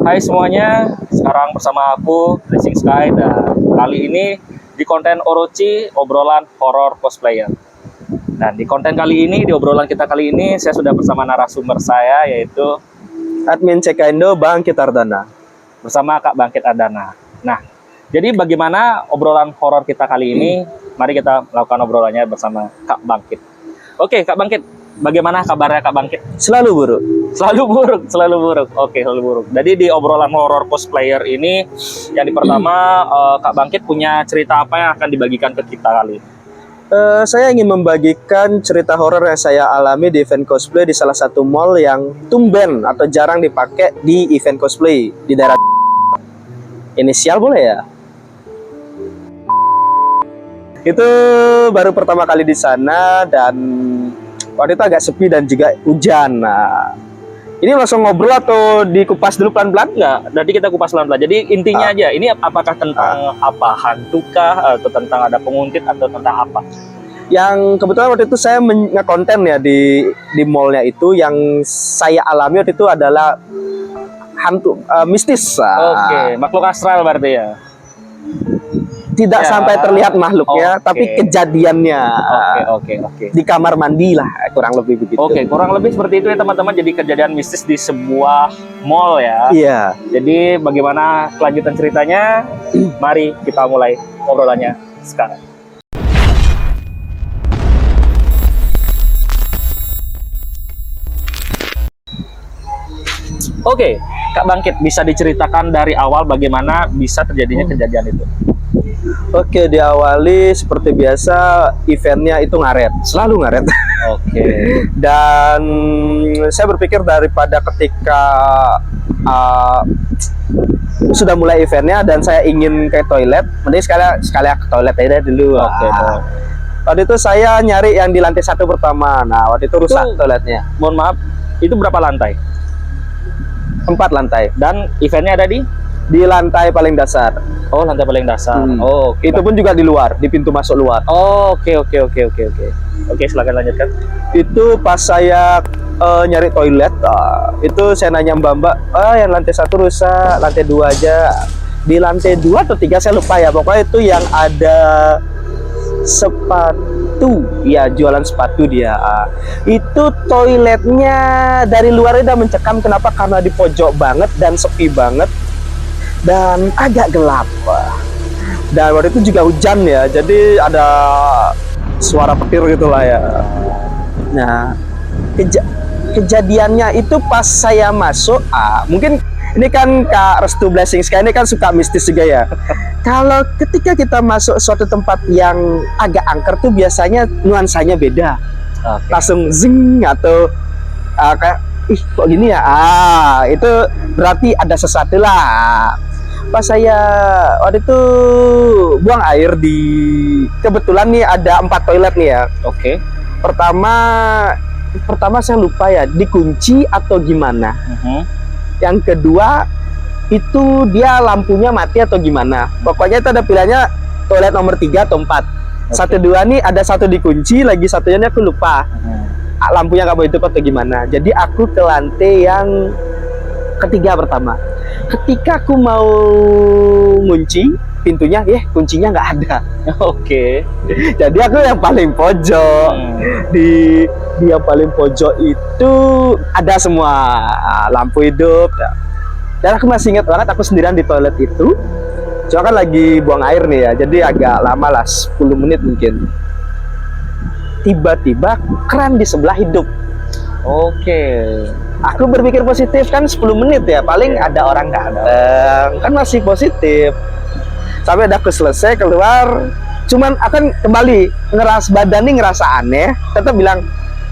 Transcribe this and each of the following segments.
Hai semuanya, sekarang bersama aku Blessing Sky dan kali ini di konten Orochi obrolan horor cosplayer. Dan di konten kali ini, di obrolan kita kali ini, saya sudah bersama narasumber saya yaitu Admin CK Indo Bangkit Ardana. bersama Kak Bangkit Ardana. Nah, jadi bagaimana obrolan horor kita kali ini? Mari kita melakukan obrolannya bersama Kak Bangkit. Oke, Kak Bangkit, bagaimana kabarnya Kak Bangkit? Selalu buruk. Selalu buruk, selalu buruk. Oke, selalu buruk. Jadi di obrolan horor cosplayer ini, yang pertama Kak Bangkit punya cerita apa yang akan dibagikan ke kita kali ini? Saya ingin membagikan cerita horor yang saya alami di event cosplay di salah satu mall yang tumben atau jarang dipakai di event cosplay di daerah. Inisial boleh ya? Itu baru pertama kali di sana dan waktu itu agak sepi dan juga hujan. Nah, ini langsung ngobrol atau dikupas dulu pelan-pelan? Enggak, nanti kita kupas pelan-pelan. Jadi intinya aja, ini apakah tentang apa, hantukah, atau tentang ada penguntit, atau tentang apa? Yang kebetulan waktu itu saya nge-konten ya di mallnya itu, yang saya alami waktu itu adalah hantu mistis. Oke, makhluk astral berarti ya? Tidak Ya. sampai terlihat makhluknya, Oke. tapi kejadiannya Oke. di kamar mandi lah, kurang lebih begitu. Oke, kurang lebih seperti itu ya teman-teman. Jadi kejadian mistis di sebuah mall ya. Iya. Jadi bagaimana kelanjutan ceritanya? Mari kita mulai obrolannya sekarang. Oke, Kak Bangkit, bisa diceritakan dari awal bagaimana bisa terjadinya kejadian itu? Oke, diawali seperti biasa, eventnya itu ngaret, selalu ngaret. Oke. Dan saya berpikir daripada ketika sudah mulai eventnya dan saya ingin ke toilet, mending sekali ke toilet aja dulu. Oke, boleh. Waktu itu saya nyari yang di lantai 1 pertama. Nah, waktu itu rusak toiletnya. Mohon maaf, itu berapa lantai? 4 lantai. Dan eventnya ada di Lantai paling dasar. lantai paling dasar. Oh, oke. Itu pun juga di luar, di pintu masuk luar. Oh, oke. Oke, silakan lanjutkan. Itu pas saya nyari toilet, itu saya nanya mbak-mbak, yang lantai 1 rusak, lantai 2 aja. Di lantai 2 atau 3 saya lupa ya, pokoknya itu yang ada sepatu, ya jualan sepatu dia. Itu toiletnya dari luar udah mencekam. Kenapa? Karena di pojok banget dan sepi banget dan agak gelap. Dan waktu itu juga hujan ya, jadi ada suara petir gitulah ya. Nah, kejadiannya itu pas saya masuk, mungkin ini kan Kak Restu Blessing Sky ini kan suka mistis juga ya. Kalau ketika kita masuk suatu tempat yang agak angker tuh biasanya nuansanya beda. Oke. Langsung zing atau kayak ih kok gini ya. Itu berarti ada sesuatu lah. Pas saya waktu itu buang air di, kebetulan nih ada 4 toilet nih ya. Oke. Pertama saya lupa ya dikunci atau gimana. Yang kedua itu dia lampunya mati atau gimana. Pokoknya itu ada pilihannya toilet nomor 3 atau 4. Satu dua nih, ada satu dikunci, lagi satunya aku lupa. Lampunya nggak mau hidup atau gimana. Jadi aku ke lantai yang ketiga pertama. Ketika aku mau ngunci pintunya, kuncinya nggak ada. Oke. Jadi aku yang paling pojok. Di yang paling pojok itu ada semua lampu hidup. Dan aku masih ingat banget aku sendirian di toilet itu. Cuma kan lagi buang air nih ya, jadi agak lama lah, 10 menit mungkin. Tiba-tiba keran di sebelah hidup. Oke. Aku berpikir positif, kan 10 menit ya, paling ada orang datang, kan masih positif. Sampai udah aku selesai keluar, cuman akan kembali badan nih ngerasa aneh, tetap bilang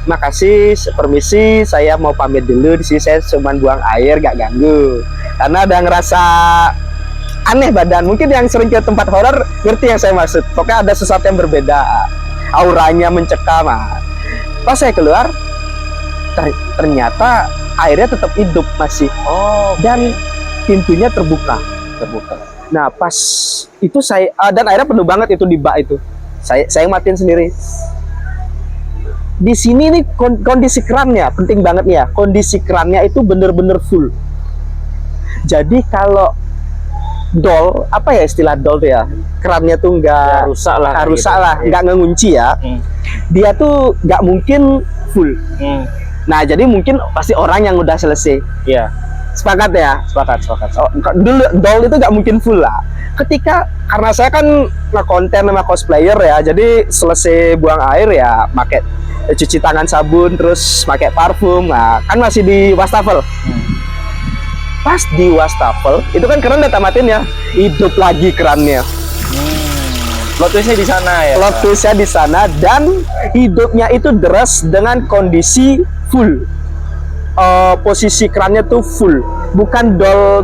makasih, permisi, saya mau pamit dulu, di sini saya cuma buang air, gak ganggu. Karena udah ngerasa aneh badan. Mungkin yang sering ke tempat horor ngerti yang saya maksud. Pokoknya ada sesuatu yang berbeda, auranya mencekam. Pas saya keluar, ternyata airnya tetap hidup masih. Dan pintunya terbuka. Nah pas itu saya dan airnya penuh banget itu di bak itu. Saya matiin sendiri. Di sini nih kondisi kerannya penting banget nih ya. Kondisi kerannya itu bener-bener full. Jadi kalau doll, apa ya istilah doll tuh ya? Kerannya tuh nggak rusak lah, rusak gitu. lah, nggak ngunci ya. Dia tuh nggak mungkin full. Nah, jadi mungkin pasti orang yang udah selesai. Iya. Sepakat ya? Sepakat. Oh, dulu doll itu nggak mungkin full lah. Karena saya kan nge-konten sama cosplayer ya, jadi selesai buang air ya pakai cuci tangan sabun, terus pakai parfum. Nah, kan masih di wastafel. Pas di wastafel itu kan keran udah tamatin ya, hidup lagi kerannya. Plot twistnya di sana ya. Plot twistnya di sana, dan hidupnya itu deras dengan kondisi full. Posisi kerannya tuh full, bukan doll.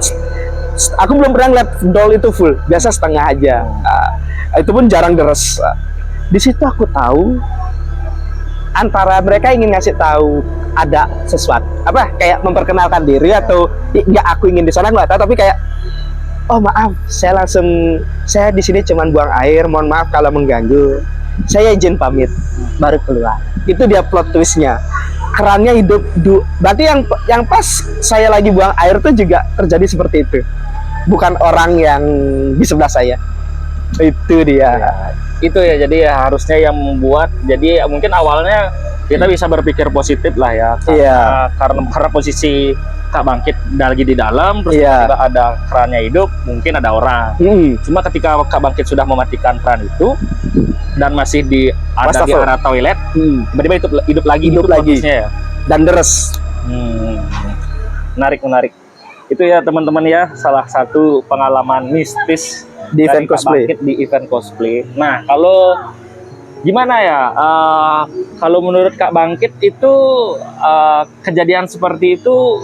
Aku belum pernah lihat doll itu full, biasa setengah aja. Itu pun jarang deres. Di situ aku tahu antara mereka ingin ngasih tahu ada sesuatu, apa kayak memperkenalkan diri, atau nggak aku ingin di sana nggak tahu, tapi kayak oh maaf, saya di sini cuman buang air, mohon maaf kalau mengganggu, saya izin pamit, baru keluar. Itu dia plot twistnya. Kerannya hidup, berarti yang pas saya lagi buang air tuh juga terjadi seperti itu, bukan orang yang di sebelah saya. Itu dia. Itu ya, jadi ya harusnya yang membuat, jadi mungkin awalnya kita bisa berpikir positif lah ya, karena posisi Kak Bangkit lagi di dalam, terus tiba-tiba ada kerannya hidup, mungkin ada orang. Cuma ketika Kak Bangkit sudah mematikan keran itu dan masih ada di arah toilet, tiba-tiba hidup lagi ya. Dan deres. Menarik. Itu ya teman-teman ya, salah satu pengalaman mistis di event cosplay. Di event cosplay. Nah, kalau gimana ya? Kalau menurut Kak Bangkit itu kejadian seperti itu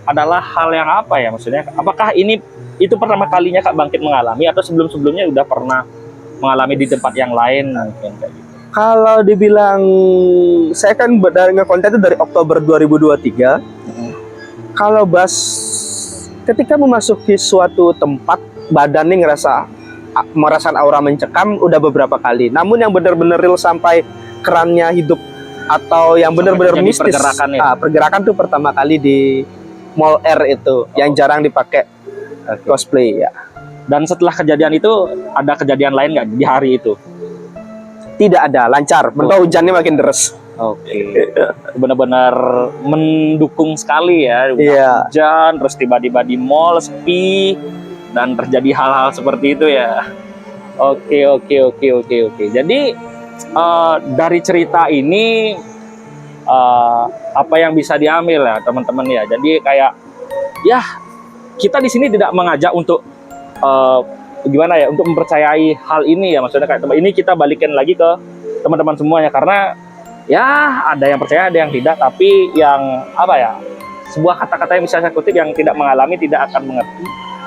adalah hal yang apa ya? Maksudnya, apakah itu pertama kalinya Kak Bangkit mengalami, atau sebelum-sebelumnya udah pernah mengalami di tempat yang lain mungkin kayak gitu? Kalau dibilang, saya kan dari nge-konten itu dari Oktober 2023. Kalau ketika memasuki suatu tempat, badan nih merasakan aura mencekam udah beberapa kali. Namun yang benar-benar real sampai kerannya hidup atau yang benar-benar mistis, pergerakan tuh pertama kali di Mall R itu, yang jarang dipakai cosplay ya. Dan setelah kejadian itu ada kejadian lain nggak di hari itu? Tidak ada, lancar. Mentau hujannya makin deres. Benar-benar mendukung sekali ya. Hujan, terus tiba-tiba di mall sepi dan terjadi hal-hal seperti itu ya. Oke. Jadi dari cerita ini apa yang bisa diambil ya teman-teman ya. Jadi kayak ya, kita di sini tidak mengajak untuk gimana ya, untuk mempercayai hal ini ya. Maksudnya kayak ini kita balikin lagi ke teman-teman semuanya, karena ya ada yang percaya, ada yang tidak, tapi yang apa ya, sebuah kata-kata yang bisa saya kutip, yang tidak mengalami tidak akan mengerti,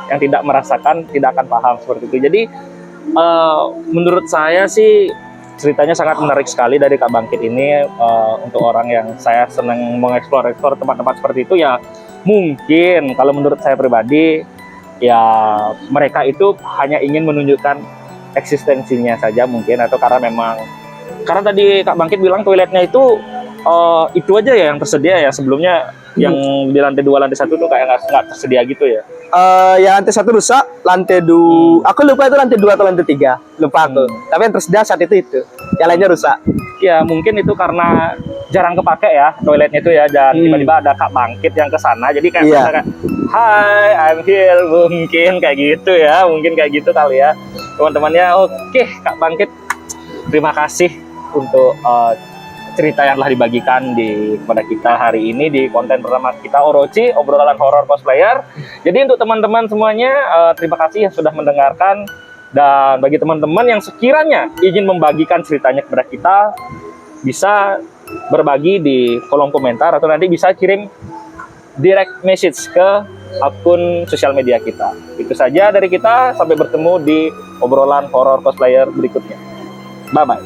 yang tidak merasakan tidak akan paham, seperti itu. Jadi menurut saya sih ceritanya sangat menarik sekali dari Kak Bangkit ini. Untuk orang yang saya senang mengeksplor tempat-tempat seperti itu ya, mungkin kalau menurut saya pribadi ya, mereka itu hanya ingin menunjukkan eksistensinya saja mungkin, atau karena tadi Kak Bangkit bilang toiletnya itu aja ya yang tersedia ya, sebelumnya yang di lantai 2, lantai 1 tuh kayak nggak tersedia gitu ya. Yang lantai 1 rusak, lantai 2 aku lupa itu lantai 2 atau lantai 3, lupa aku. Tapi yang tersedia saat itu yang lainnya rusak. Ya mungkin itu karena jarang kepake ya toiletnya itu ya, dan tiba-tiba ada Kak Bangkit yang ke sana, jadi kayak hi, I'm here, mungkin kayak gitu ya, mungkin kayak gitu kali ya teman-temannya. Oke, Kak Bangkit, terima kasih untuk cerita yang telah dibagikan kepada kita hari ini di konten pertama kita, Orochi, obrolan horor cosplayer. Jadi untuk teman-teman semuanya, terima kasih yang sudah mendengarkan. Dan bagi teman-teman yang sekiranya ingin membagikan ceritanya kepada kita, bisa berbagi di kolom komentar, atau nanti bisa kirim direct message ke akun sosial media kita. Itu saja dari kita, sampai bertemu di obrolan horor cosplayer berikutnya. Bye-bye.